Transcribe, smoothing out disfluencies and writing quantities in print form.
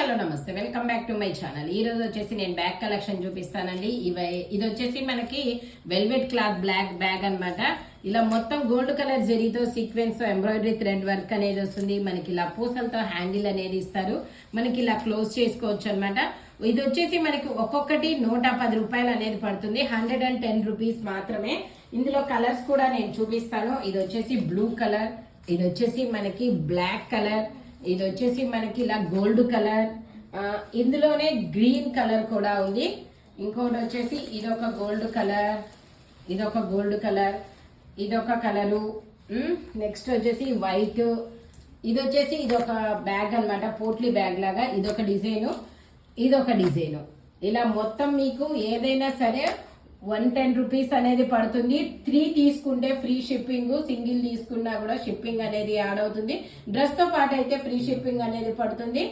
Hello నమస్తే, welcome back to my channel. ఈ రోజు వచ్చేసి నేను బ్యాగ్ కలెక్షన్ చూపిస్తానండి. ఇది వచ్చేసి మనకి వెల్వెట్ క్లాత్ బ్లాక్ బ్యాగ్ అన్నమాట. ఇలా మొత్తం గోల్డ్ కలర్ జరీతో సీక్వెన్స్ ఎంబ్రాయిడరీ థ్రెడ్ వర్క్ అనేది వస్తుంది. మనకి ఇలా పూసలతో హ్యాండిల్ అనేది ఇస్తారు. మనకి ఇలా క్లోజ్ చేసుకోవచ్చు అనమాట. ఇది వచ్చేసి మనకి ఒక్కొక్కటి 110 రూపాయలు అనేది పడుతుంది. 110 రూపీస్ మాత్రమే. ఇందులో కలర్స్ కూడా నేను చూపిస్తాను. ఇది వచ్చేసి బ్లూ కలర్, ఇది వచ్చేసి మనకి బ్లాక్ కలర్, ఇది వచ్చేసి మనకి ఇలా గోల్డ్ కలర్, ఇందులోనే గ్రీన్ కలర్ కూడా ఉంది. ఇంకోటి వచ్చేసి ఇదొక గోల్డ్ కలర్, ఇదొక గోల్డ్ కలర్, ఇదొక కలరు. నెక్స్ట్ వచ్చేసి వైట్. ఇది వచ్చేసి ఇదొక బ్యాగ్ అన్నమాట, పోట్లీ బ్యాగ్ లాగా. ఇదొక డిజైను, ఇదొక డిజైను. ఇలా మొత్తం మీకు ఏదైనా సరే 110 రూపీస్ అనేది పడుతుంది. 3 తీసుకుంటే ఫ్రీ షిప్పింగ్, సింగిల్ తీసుకున్నా కూడా షిప్పింగ్ అనేది యాడ్ అవుతుంది. డ్రెస్ తో పాటు అయితే ఫ్రీ షిప్పింగ్ అనేది పడుతుంది.